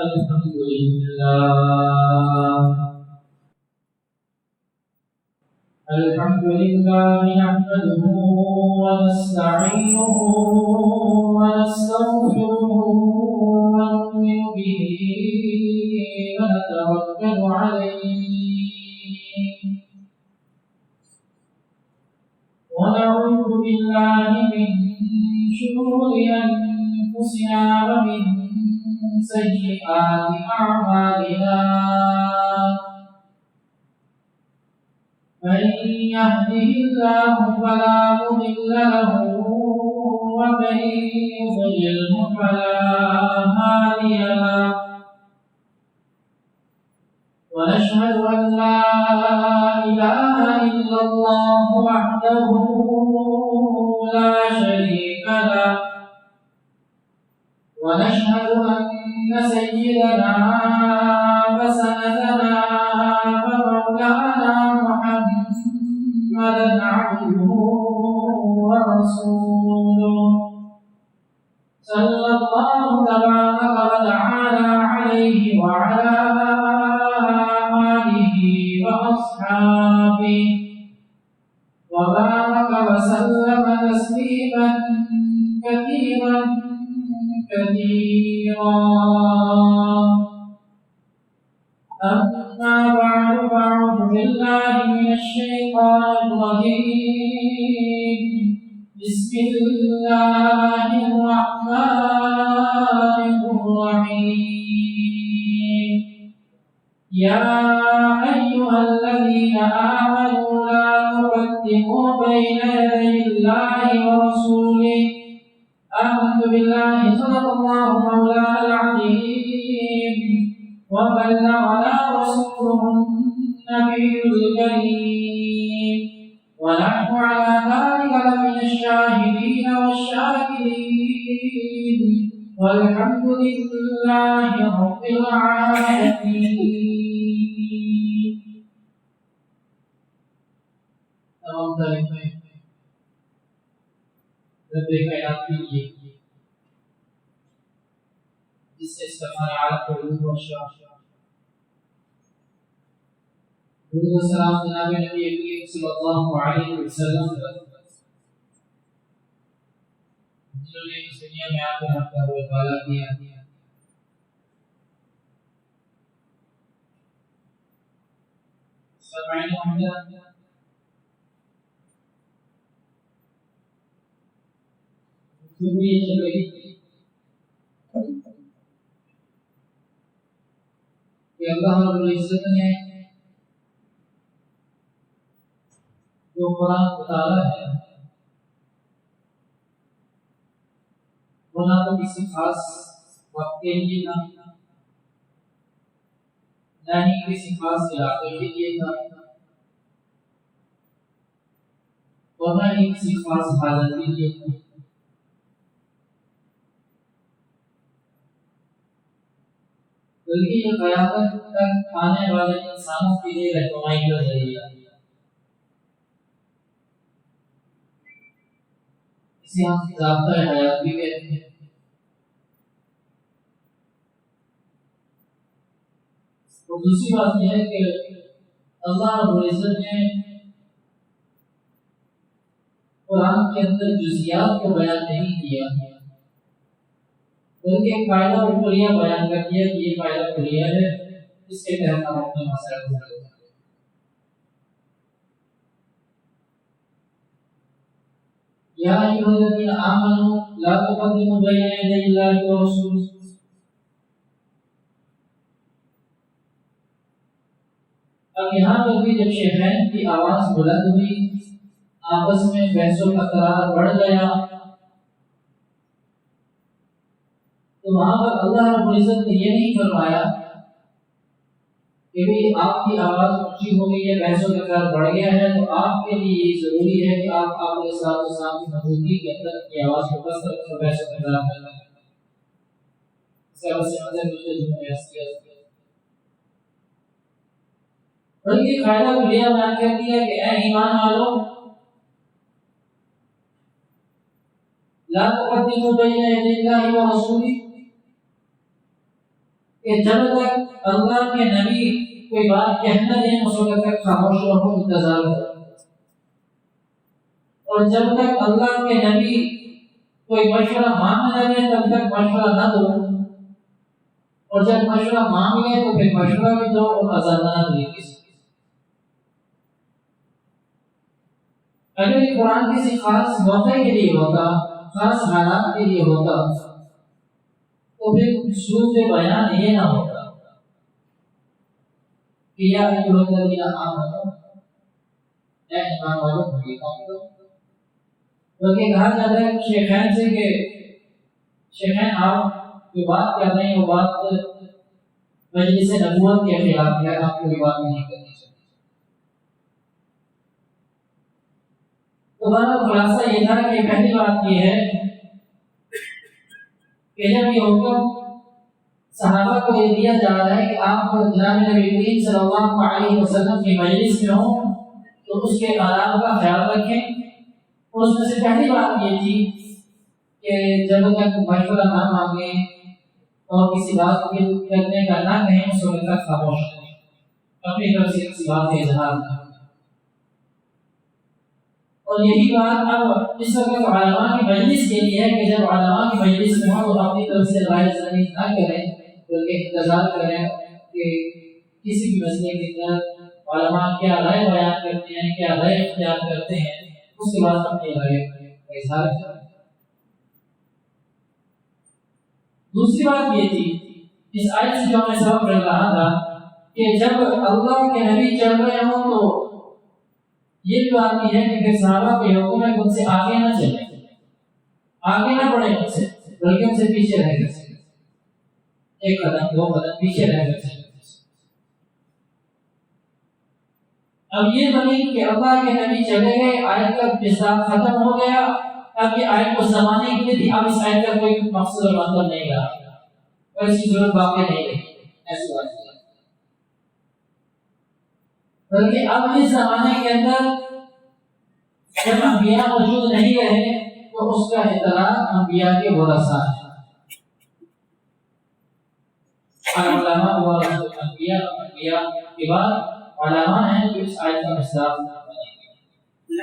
الحمد لله نحمده ونستعينه ونستغفره ونؤمن به ونتوكل عليه ونعوذ بالله من شرور أنفسنا ومن سيئات أعمالنا من يهده الله فلا مضل له ومن يضلله فلا هادي له ونشهد أن لا إله إلا الله وحده لا شريك له ونشهد أن سيدنا وسندنا ومولانا محمدا عبده ورسوله صلى الله تبارك وتعالى عليه وعلى آله وأصحابه وبارك وسلم تسليما كثيرا أما بعد فأعوذ بالله من الشيطان الرجيم بسم الله الرحمن الرحيم يا أيها الذين آمنوا لا تقدموا بين يدي الله ورسوله آمنت بالله صدق الله مولانا العظيم وبلغنا رسوله النبي الكريم ونحن على ذلك لمن الشاهدين والشاكرين والحمد لله رب العالمين. تمام تعریفیں رب کائنات کے لیے جس سے سرمایہ عالم کو علوم و شرف درود و سلام جناب نبی کریم صلی اللہ علیہ وسلم جنہوں نے اس دنیا میں آپ کو رکھا ہوا بالا کیا سرمایہ محمد یہ چل رہی کہ اللہ رب العزت نے جو قرآن اتارا ہے وہ نہ تو کسی خاص وقت کے لیے تھا نہ ہی کسی خاص علاقے کے لیے تھا اور نہ ہی کسی خاص حالت کے لیے تھا بلکہ یہ قیامت تک آنے والے انسانوں کے لیے رہنمائی کا ذریعہ ہے. اسے ہم ضابطۂ حیات بھی کہتے ہیں. اور دوسری بات یہ ہے کہ اللہ رب العزت نے قرآن کے اندر جزیات کو بیان نہیں کیا بلکہ ایک قاعدہ کلیہ بیان کر دیا کہ یہ قاعدہ کلیہ ہے اس کے تحت ہم اپنے مسائل کو حل کریں. یا ایھا الذین آمنوا لا تقدموا بین یدی اللہ ورسولہ. اب یہاں پر بھی جب شیخین کی آواز بلند ہوئی آپس میں بحث و تکرار بڑھ گیا تو وہاں پر اللہ رب العزت نے یہ نہیں فرمایا کہ بھی آپ کی آواز اونچی ہو گئی ہے بحث و تکرار بڑھ گیا ہے تو آپ کے لیے یہ ضروری ہے کہ آپ اپنے ساتھ و ساتھ کی موجودگی کے اندر کی آواز کو بس کر بحث و تکرار کرنا ہے. اس کا بس مطلب مجھے جو ہے بلکہ قاعدہ کو یہ بیان کر دیا کہ اے ایمان والو لا تقدموا بین یدی اللہ ورسولہ کہ جب تک اللہ کے نبی کوئی بات کہنا دیں اس وقت تک خاموش رہو، انتظار کرو، اور جب تک اللہ کے نبی کوئی مشورہ مانگ نہ لے تب تک مشورہ نہ دو، اور جب مشورہ مانگ لے تو پھر مشورہ بھی دو اور آزادانہ طریقے سے۔ اگر یہ قرآن کسی خاص موقع کے لیے ہوتا، خاص حالات کے لیے ہوتا، تو پھر سوز بیان یہ نہ ہوتا کہ یا ایھا الذین آمنوا، اے ایمان والو حقیقت کرو، بلکہ کہا جاتا ہے شیخین سے کہ شیخین آپ جو بات کر رہے ہیں وہ بات مجلس نبوت کے خلاف ہے، آپ کو یہ بات نہیں کرنی چاہیے۔ تو خلاصہ یہ تھا کہ پہلی بات یہ ہے کہ جب یہ حکم صحابہ کو یہ دیا جا رہا ہے کہ آپ جناب نبی کریم صلی اللہ علیہ وسلم کی مجلس میں ہوں تو اس کے آداب کا خیال رکھیں، اور اس میں سے پہلی بات یہ تھی کہ جب تک مشورہ نہ مانگیں اور کسی بات کو کرنے کا نہ کہیں اس وقت تک خاموش رہیں، اپنی طرف سے کسی بات کا اظہار نہ کریں۔ اور یہی بات اب اس وقت علماء کی مجلس کے لیے ہے کہ جب علماء کی مجلس میں ہوں تو اپنی طرف سے رائے زنی نہ کریں، بلکہ انتظار کریں کہ کسی بھی مسئلے کے اندر علماء کیا رائے بیان کرتے ہیں، کیا رائے اختیار کرتے ہیں، اس کے بعد اپنی رائے کا اظہار کریں۔ دوسری بات یہ تھی اس آیت سے جو ہمیں سبق مل رہا تھا کہ جب اللہ کے نبی چل رہے ہوں تو یہ بھی بات نہیں ہے کہ پھر صحابہ کے حکم ہے ان سے آگے نہ چلیں، آگے نہ بڑھیں ان سے، بلکہ ان سے پیچھے رہ کر چلیں، ایک قدم دو قدم پیچھے رہ کر چلیں۔ اب یہ بنی کہ اللہ کے نبی چلے گئے، آیت کا مصداق ختم ہو گیا، اب یہ آیت اس زمانے کے لیے تھی، اب اس آیت کا کوئی مقصد اور مطلب نہیں رہا، اور اس کی ضرورت باقی نہیں رہی، ایسی بات نہیں، بلکہ اب اس زمانے کے اندر جب انبیاء موجود نہیں رہے تو اس کا اطلاق انبیاء کے ورثاء ہے، علماء انبیاء کے بعد علماء ہیں جو اس آیت کا مصداق بنیں گے۔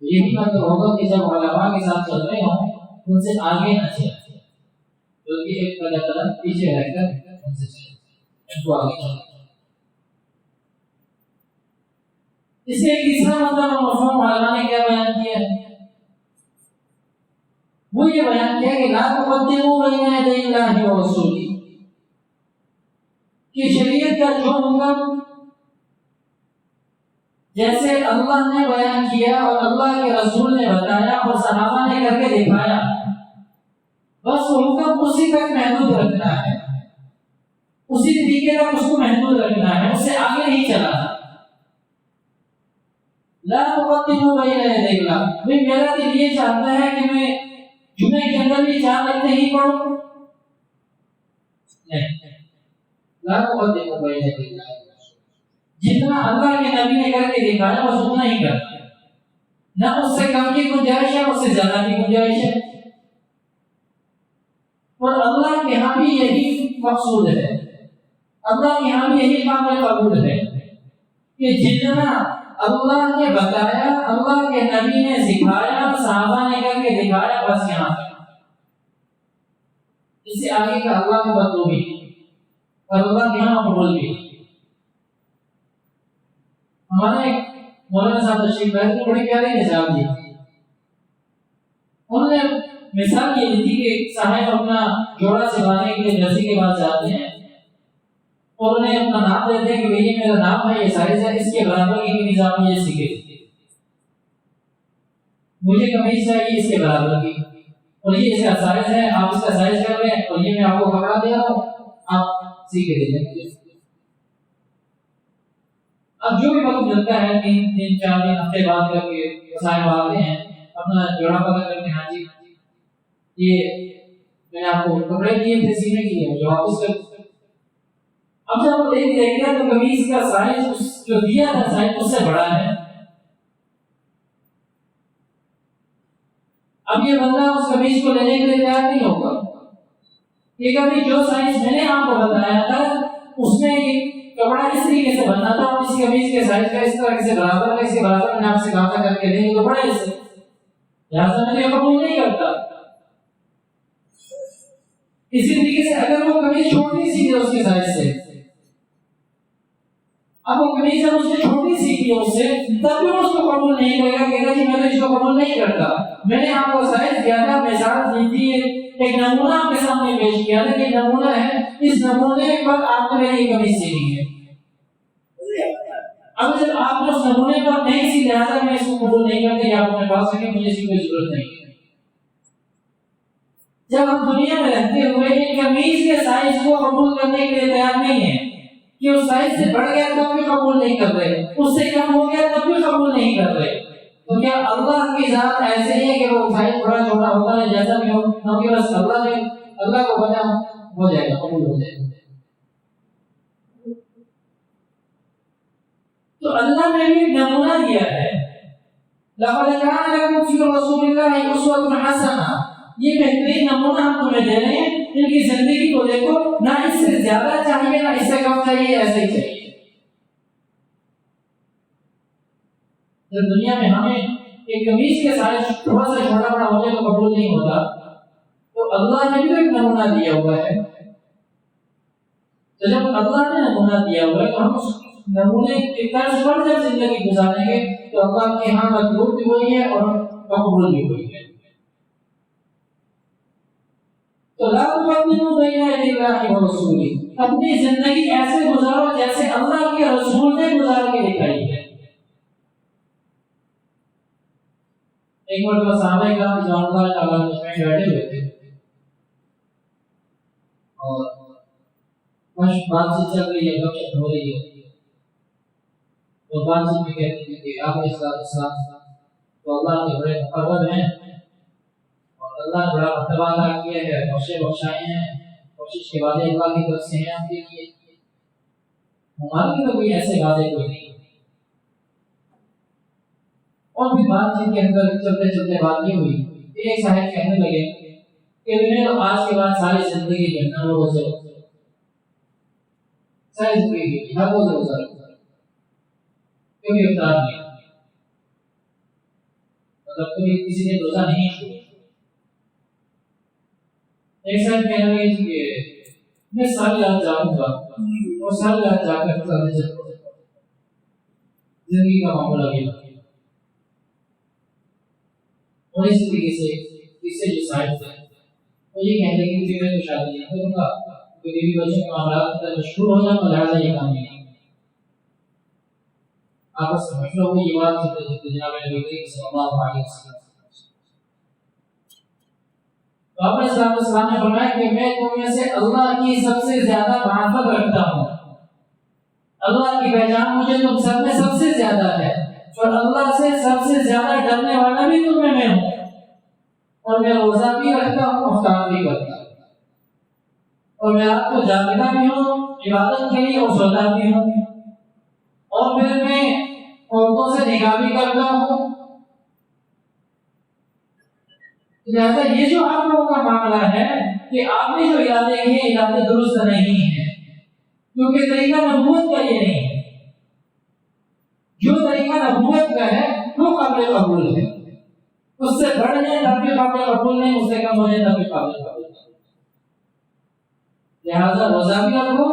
یہی مطلب ہوگا کہ جب علماء کے ساتھ چل رہے ہوں ان سے آگے نہ چلیں، بلکہ ایک قدم پیچھے رہ کر ان سے چلیں، ان کو آگے چلیں۔ اس سے تیسرا مطلب اور مفہوم علماء نے کیا بیان کیا ہے؟ وہ یہ بیان کیا کہ لا تقدموا بین یدی اللہ ورسولہ، کہ شریعت کا جو حکم جیسے اللہ نے بیان کیا اور اللہ کے رسول نے بتایا اور صحابہ نے کر کے دکھایا، بس وہ حکم اسی تک محدود رکھنا ہے، اسی طریقے تک اس کو محدود رکھنا ہے، اس سے آگے نہیں چلانا۔ لا تقدموا بین یدی اللہ، بھئی میرا دل یہ چاہتا ہے کہ میں جمعے کے اندر بھی 4 رکعتیں ہی پڑھوں، نہیں، لا تقدموا بین یدی اللہ، جتنا اللہ کے نبی نے کر کے دکھایا بس اتنا ہی کرنا، نہ اس سے کم کی گنجائش ہے، اس سے زیادہ کی گنجائش ہے، اور اللہ کے ہاں بھی یہی مقصود ہے، اللہ کے ہاں بھی یہی قابل قبول ہے کہ جتنا اللہ نے بتایا، اللہ کے نبی نے سکھایا، صحابہ نے کر کے دکھایا، بس یہاں تک، اس سے آگے کا اللہ کا مطلوب بھی اور اللہ کے یہاں قبول بھی۔ ہمارے ایک مولانا صاحب تشریف لائے تھے، بڑی پیاری مثال دی، انہوں نے مثال یہ دی تھی کہ صاحب اپنا جوڑا سکھانے کے لیے درزی کے پاس جاتے ہیں اور انہیں اپنا نام دیتے ہیں کہ یہ میرا نام ہے، یہ سائز ہے، اس کے برابر کی نظام مجھے سیکھے، مجھے قمیض چاہیے اس کے برابر کی، اور یہ اس کا سائز ہے، آپ اس کا سائز کر لیں، اور یہ میں آپ کو کپڑا دے رہا ہوں، آپ سیکھے دے دیں۔ اب جو بھی وقت ملتا ہے 3 4 دن ہفتے بعد کر کے صاحب آتے ہیں، اپنا جوڑا پکڑ کر کے، ہاں جی یہ میں نے آپ کو کپڑے دیے تھے سینے کے لیے، جو واپس کر۔ اب جب آپ دیکھ رہے ہیں تو قمیض کا سائز جو دیا تھا سائز اس سے بڑا ہے، اب یہ بندہ اس قمیض کو لینے کے لیے تیار نہیں ہوگا، کہ کبھی جو سائز میں نے آپ کو بتایا تھا اس میں کپڑا اس طریقے سے بننا تھا اور اس قمیص کے سائز کا اس طرح سے برابر کا اس کے برابر میں آپ سے کہا کر کے دیں گے تو بڑا اس سے لہٰذا میں یہ قبول نہیں کرتا. اسی طریقے سے اگر وہ قمیص چھوٹی سی ہے اس کے سائز سے، اب وہ قمیص ہے اس نے چھوٹی سی کی اس سے، تب بھی اس کو قبول نہیں کرے گا، کہے گا جی میں تو اس کو قبول نہیں کرتا. میں نے آپ کو سائز دیا تھا، مثال دی تھی، ایک نمونہ آپ کے سامنے پیش کیا تھا کہ نمونہ ہے، اس نمونے پر آپ نے میری قمیص سلی ہے. اب جب آپ نے اس نمونے پر نہیں سی، لہٰذا میں اس کو قبول نہیں کرتا، یا آپ نے پاس سکے مجھے اس کی کوئی ضرورت نہیں. جب ہم دنیا میں رہتے ہوئے ایک قمیص کے سائز کو قبول کرنے کے لیے تیار نہیں ہے کہ اس سائز سے بڑھ گیا تب بھی قبول نہیں کر رہے، اس سے کم ہو گیا تب بھی قبول نہیں کر رہے، تو کیا اللہ کی ذات ایسے ہی ہے کہ وہ سائز تھوڑا چھوٹا ہوتا ہے جیسا بھی ہو، کیونکہ بس اللہ کو بنا ہو جائے گا، قبول ہو جائے گا. تو اللہ نے بھی نمونہ دیا ہے، لقد كان لكم في رسول الله اسوة حسنة، یہ بہترین نمونہ ہم تمہیں دے رہے ہیں، ان کی زندگی کو دیکھو، نہ اس سے زیادہ چاہیے نہ اس سے کم چاہیے، ایسے ہی چاہیے. جب دنیا میں ہمیں ایک قمیص کے سائز تھوڑا سا چھوٹا بڑا ہو جائے تو قبول نہیں ہوتا، تو اللہ نے بھی ایک نمونہ دیا ہوا ہے. تو جب اللہ نے نمونہ دیا ہوا ہے تو ہم اس نمونے کی طرز پر جب زندگی گزاریں گے تو اللہ کے ہاں مطلوب بھی وہی ہے اور مقبول بھی وہی ہے. تو لا تقدموا بین یدی اللہ ورسولہ، اپنی زندگی ایسے گزارو جیسے اللہ کے رسول نے گزار کے دکھائی ہے. ایک مرتبہ صحابہ کرام رضوان اللہ تعالیٰ عنہم میں بیٹھے ہوئے تھے اور بات چیت چل رہی ہے، گپ شپ ہو رہی ہے، تو بات چیت میں کہتے ہیں کہ آپ السلام تو اللہ کے بڑے مقرب ہیں اور اللہ نے بڑا مرتبہ عطا کیا ہے، بخشائے ہیں، کوشش کے وعدے اللہ کی طرف سے ہیں آپ کے لیے، ہمارے تو کوئی ایسے وعدے کوئی نہیں. اور بھی بات چیت کے اندر چلتے چلتے بات یہ ہوئی، ایک صاحب کہنے لگے کہ میں تو آج کے بعد ساری زندگی جنت میں روزے ساری زندگی ہر روز روزہ کبھی افطار نہیں، مطلب کبھی کسی نے روزہ نہیں چھوڑا. ایک صاحب کہنے لگے کہ میں ساری رات جاگوں گا اور ساری رات جا کر زندگی کا معاملہ بھی اور اس طریقے سے اس سے جو صاحب تھے وہ یہ کہنے لگے کہ میں تو شادی نہیں کروں گا کیونکہ بیوی بچوں کے معاملات مشہور ہو جاؤں گا، لہٰذا یہ کام نہیں. آپس میں مشورہ ہوئی، یہ بات چلتے جناب نبی کریم صلی اللہ علیہ وسلم تو آپ نے صلی اللہ علیہ وسلم نے فرمایا کہ میں تم میں سے اللہ کی سب سے زیادہ معرفت رکھتا ہوں، اللہ کی پہچان مجھے تم سب میں سب سے زیادہ ہے، اور اللہ سے سب سے زیادہ ڈرنے والا بھی تم میں ہوں، اور میں روزہ بھی رکھتا ہوں، افطار بھی کرتا ہوں، اور میں رات کو جاگتا بھی ہوں عبادت کے لیے اور سوتا بھی ہوں، اور پھر میں عورتوں سے نکاح بھی کرتا ہوں. لہٰذا یہ جو آپ لوگوں کا معاملہ ہے کہ آپ نے جو ارادے کیے ارادے درست نہیں ہیں، کیونکہ طریقہ نبوت کا یہ نہیں ہے. جو طریقہ نبوت کا ہے وہ قابل قبول ہے، اس سے بڑھ جائے تب بھی قابل قبول نہیں، اس سے کم ہو جائے تب بھی قابل قبول نہیں. لہٰذا روزہ بھی رکھو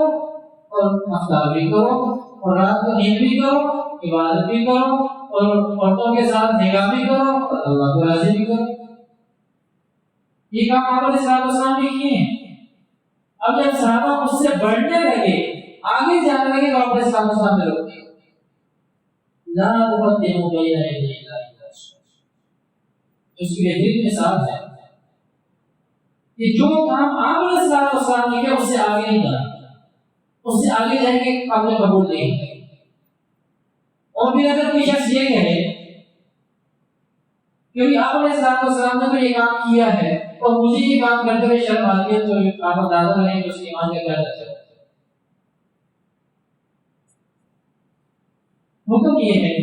اور افطار بھی کرو اور رات کو نیند بھی کرو، عبادت بھی کرو اور عورتوں کے ساتھ نکاح بھی کرو اور اللہ کو راضی بھی کرو. یہ کام آپ علیہ السلام نے کیے ہیں. اب جب صحابہ اس سے بڑھنے لگے، آگے جانے لگے تو آپ علیہ السلام نے روک دیا. لا تقدموا بین یدی اللہ ورسولہ، اس کی بہترین مثال ہے کہ جو کام آپ علیہ السلام نے کیا اس سے آگے نہیں جانا، اس سے آگے جائیں گے قابل قبول نہیں ہے. اور پھر اگر کوئی شخص یہ کہے کیونکہ آپ علیہ السلام نے تو یہ کام کیا ہے اور مجھے یہ کام کرتے ہوئے شرم آتی ہے، تو آپ اندازہ لیں کہ اس کے ایمان کا کیا درجہ ہے. حکم یہ ہے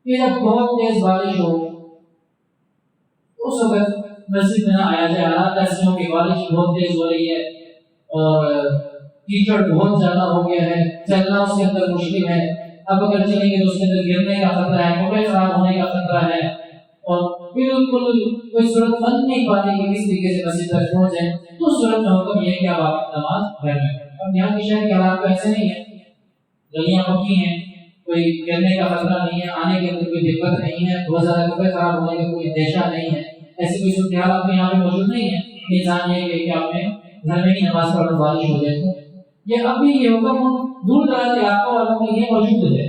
کہ جب بہت تیز بارش ہو اس وقت مسجد میں نہ آیا جائے، حالات ایسے ہوں کہ بارش بہت تیز ہو رہی ہے اور کیچڑ بہت زیادہ ہو گیا ہے، چلنا اس کے اندر مشکل ہے، اب اگر چلیں گے تو اس کے اندر گرنے کا خطرہ ہے، کپڑے خراب ہونے کا خطرہ ہے، اور بالکل کوئی صورت بن نہیں پاتی کہ کس طریقے سے مسجد تک پہنچ جائیں، تو اس صورت میں حکم یہ ہے کہ آپ آپ نماز گھر میں پڑھیں۔ اب یہاں کے شہر کے حالات تو ایسے نہیں ہے، گلیاں پکی ہیں، کوئی گرنے کا خطرہ نہیں ہے، آنے کے اندر کوئی دقت نہیں ہے، بہت زیادہ کپڑے خراب ہونے کا کوئی اندیشہ نہیں ہے، ایسی کوئی صورتحال آپ کے یہاں پہ موجود نہیں ہے۔ انسان یہ کہ آپ نے گھر میں ہی نماز پڑھنا بارش ہو جائے تو یہ ابھی یہ حکم دور دراز علاقوں والوں کے لیے موجود ہے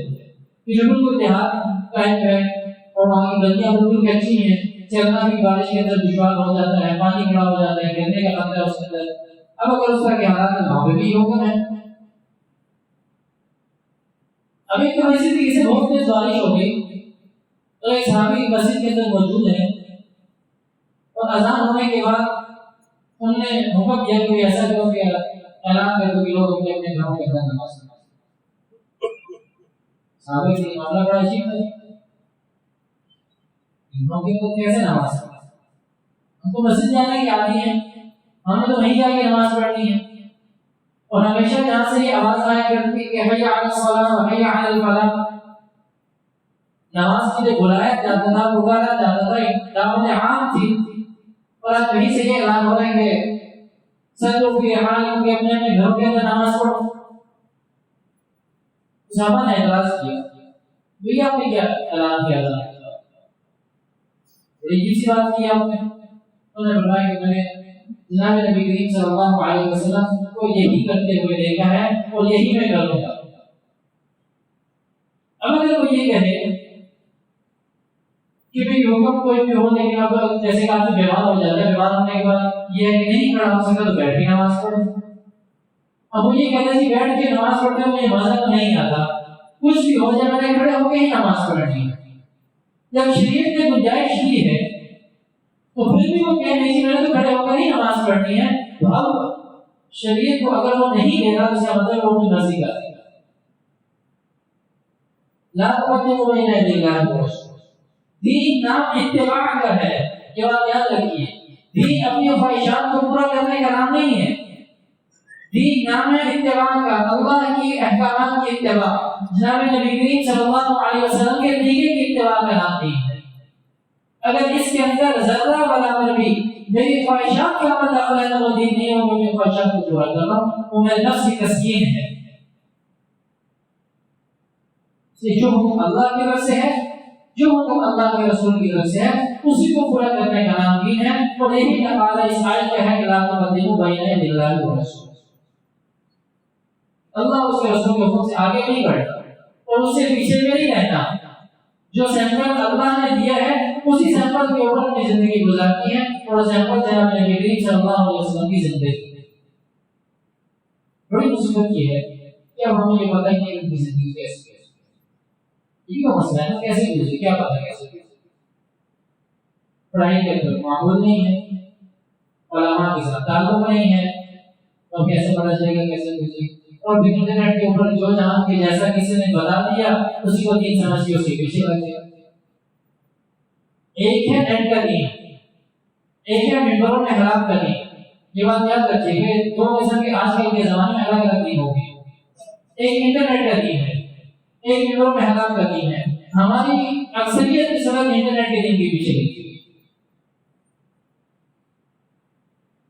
کہ جو بالکل دیہات ٹائپ ہے اور وہاں کی گلیاں بالکل کچی ہیں، چلنا بھی بارش کے اندر دشوار ہو جاتا ہے، پانی کھڑا ہو جاتا ہے، گرنے کا خطرہ ہے اس کے اندر۔ اب اگر اس طرح کے حالات میں وہاں پہ بھی حکم ہے، ابھی تو اسی طریقے سے بہت تیز بارش ہو گئی تو ایک صحابی مسجد کے اندر موجود ہے اور اذان ہونے کے بعد انہوں نے حکم دیا کہ ایسا کرو کہ اعلان کر دو کہ لوگ اپنے اپنے گھروں کے اندر نماز پڑھیں۔ صحابہ کے معاملہ بڑا عجیب ہے، گھروں کے اندر کیسے نماز پڑھیں؟ ہم تو مسجد جانے کے عادی ہیں، ہمیں تو وہیں جا کے نماز پڑھنی ہے، اور ہمیشہ جہاں سے یہ آواز آیا کرتی کہ حی علی الصلاۃ حی علی الفلاح، نماز کے لیے بلایا جاتا تھا، پکارا جاتا تھا، دعوت عام تھی، اور آج کہیں سے یہ اعلان ہو رہا ہے کہ سب لوگ کے حال کے اپنے اپنے گھروں کے اندر نماز پڑھو۔ صحابہ نے اعتراض کیا، بھئی آپ نے کیا اعلان کیا تھا؟ بڑی عجیب سی بات کی آپ نے۔ انہوں نے فرمایا کہ میں نے جناب نبی کریم صلی اللہ علیہ وسلم کو یہی کرتے ہوئے دیکھا ہے اور یہی میں کروں گا۔ اب اگر وہ یہ کہے کہ بھئی حکم کوئی بھی ہو لیکن اب جیسے کہ آپ سے بیمار ہو جاتا ہے، بیمار ہونے کے بعد یہ ہے کہ نہیں کھڑا ہو سکتا تو بیٹھ کے نماز پڑھو۔ اب وہ یہ کہتا ہے کہ بیٹھ کے نماز پڑھنے میں مزہ تو نہیں آتا، کچھ بھی ہو جائے میں نے کھڑے ہو کے ہی نماز پڑھنی ہے۔ جب شریعت نے گنجائش دی ہے تو پھر بھی وہ کہہ نہیں میں نے تو کھڑے ہو کر ہی نماز پڑھنی ہے، تو اب شریعت کو اگر وہ نہیں دے رہا تو اس کا مطلب وہ اپنی مرضی کا ہے۔ لا تقدموا بین یدی اللہ ورسولہ، دین نام اتباع کا ہے، یہ بات یاد رکھیے، دین اپنی خواہشات کو پورا کرنے کا نام نہیں ہے، دین نام ہے اتباع کا، اللہ کی احکامات کی اتباع، جناب نبی کریم صلی اللہ علیہ وسلم کے طریقے کی اتباع کا نام دین ہے۔ اگر اس کے اندر ذرہ برابر بھی میری خواہشات کا عمل داخل ہے تو وہ دین نہیں ہے، وہ میری خواہشات کو پورا کرنا، وہ میرے نفس کی تسکین ہے۔ جو حکم اللہ کی طرف سے ہے، جو حکم اللہ کے رسول کی طرف سے ہے، اسی کو پورا کرنے کا نام دین ہے، اور یہی تقاضا اس آیت کا ہے کہ لا تقدموا بین یدی اللہ ورسولہ۔ اللہ اس کے رسول کے حکم سے آگے نہیں بڑھتا اور اس سے پیچھے میں نہیں رہتا، جو سیمپل اللہ نے دیا ہے اسی سیمپل کے اوپر اپنی زندگی گزارتی ہے، اور سیمپل جناب نبی کریم صلی اللہ علیہ وسلم کی زندگی ہے۔ بڑی مصیبت یہ ہے کہ اب ہمیں یہ پتہ ہے کہ ان کی زندگی کیسی ہے، یہ کا مسئلہ ہے نا، کیسے گزری، کیا پتہ کیسے گزری۔ پڑھائی کے اندر معمول نہیں ہے، علماء کے ساتھ تعلق نہیں ہے، تو کیسے پتہ چلے گا کیسے گزری؟ اور انٹرنیٹ کے اوپر جو جہاں کے جیسا کسی نے بتا دیا اسی کو دین سمجھ کے اس کے پیچھے لگ گیا۔ ایک ہے نیٹ کا دین، ایک ہے ممبروں میں خراب کا دین۔ یہ بات یاد رکھیے کہ دو قسم کے آج کل کے زمانے میں الگ الگ دین ہو گئے، ایک انٹرنیٹ کا دین ہے، ایک ممبروں میں خراب کا دین ہے۔ ہماری اکثریت کی سبق انٹرنیٹ کے دین کے پیچھے لگی ہے۔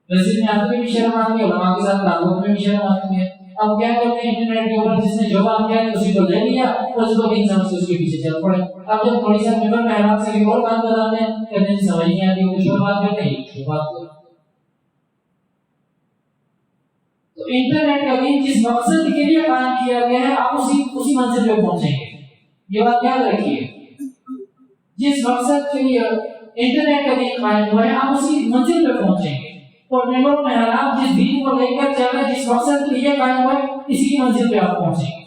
مسجد میں آتے بھی شرم آتی ہے، علماء کے ساتھ تعلق میں بھی شرم آتی ہے۔ اب کیا کرتے ہیں انٹرنیٹ کے اوپر جس نے جو بات کیا اسی کو لے لیا اور اس کو دین سمجھ کے اس کے پیچھے چل پڑے۔ اب جب تھوڑی سا ممبر میں حالات سے ایک اور بات بتاتے ہیں، کہتے ہیں سمجھ نہیں آتی، وہ جو بات کرتے ہیں جو بات کرتے ہیں۔ تو انٹرنیٹ کا دین جس مقصد کے لیے قائم کیا گیا ہے آپ اسی منزل پہ پہنچیں گے، یہ بات یاد رکھیے۔ جس مقصد کے لیے انٹرنیٹ کا دین قائم ہوا ہے آپ اسی منزل پہ پہنچیں گے، اور ممبروں میں حالات جس دین کو لے کر چل رہے جس مقصد کے لیے قائم ہوا ہے اسی منزل پہ آپ پہنچیں گے۔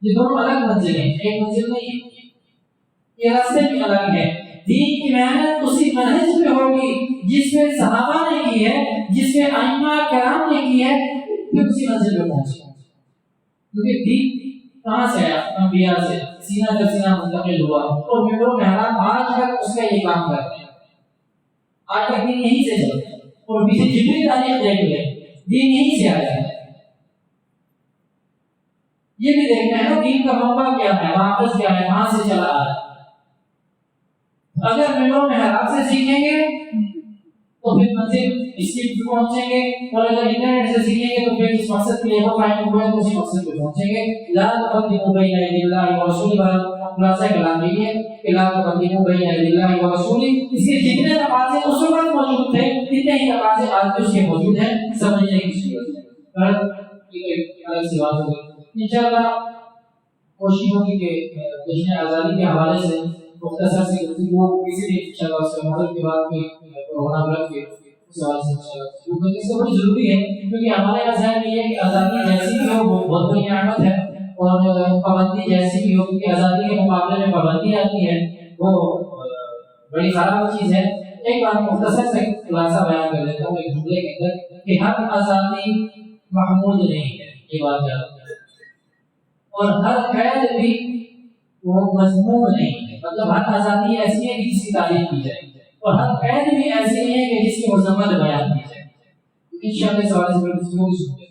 یہ دونوں الگ منزلیں ہیں، ایک منزل نہیں ہے، یہ راستے بھی الگ ہے۔ دین کی محنت اسی منہج پہ ہوگی جس پہ صحابہ نے کی ہے، جس پہ ائمہ کرام نے کی ہے، پھر اسی منزل پہ پہنچے گا۔ کیونکہ دین کہاں سے آیا؟ انبیاء سے، سینہ در سینہ منتقل ہوا، اور ممبروں میں حالات آج تک اس کا یہ کام کرتے ہیں، آج تک دین یہیں سے چلتا ہے، اور پیچھے جتنی تاریخ دیکھ لیں دین یہیں سے آیا ہے. یہ بھی دیکھنا ہے نا دین کا موقع کیا ہے, واپس کیا ہے, کہاں سے چلا آ رہا ہے. اگر منوں میں حالات سے سیکھیں گے تو پھر منزل اس کی پہنچیں گے, اور اگر انٹرنیٹ سے سیکھیں گے تو پھر اس مقصد کے لیے وہ قائم ہوئے تو اسی مقصد پہ پہنچیں گے. لا تقدموا بین یدی اللہ ورسولہ, خلاصہ کلام یہ ہے کہ لا تقدموا بین یدی اللہ ورسولہ. اس کے جتنے تقاضے اس وقت موجود تھے اتنے ہی تقاضے آج بھی اس کے موجود ہیں, سمجھنے کی ضرورت ہے. الگ سی بات ہوگی انشاءاللہ. کوشش ہوگی کہ جشن آزادی کے حوالے سے مختصر سے گفتگو کسی بھی انشاءاللہ اس کے مدد کے بعد کوئی پروگرام رکھ کے اس حوالے سے انشاءاللہ کیونکہ اس سے بڑی ضروری ہے, کیونکہ ہمارے یہاں ذہن میں یہ ہے کہ آزادی جیسی بھی ہو وہ بہت بڑی نعمت ہے, اور پابندی جیسی بھی ہو, کیونکہ آزادی کے مقابلے میں پابندی آتی ہے وہ بڑی خراب چیز ہے. ایک بات مختصر سے خلاصہ بیان کر دیتا ہوں ایک جملے کے اندر کہ ہر آزادی محمود نہیں ہے, یہ بات یاد رکھیں, اور ہر قید بھی وہ مذموم نہیں ہے. مطلب ہر آزادی ایسی ہے کہ جس کی تعریف کی جائے, اور ہر قید بھی ایسی ہے کہ جس کی مذمت بیان کی جائے. انشاءاللہ اس حوالے سے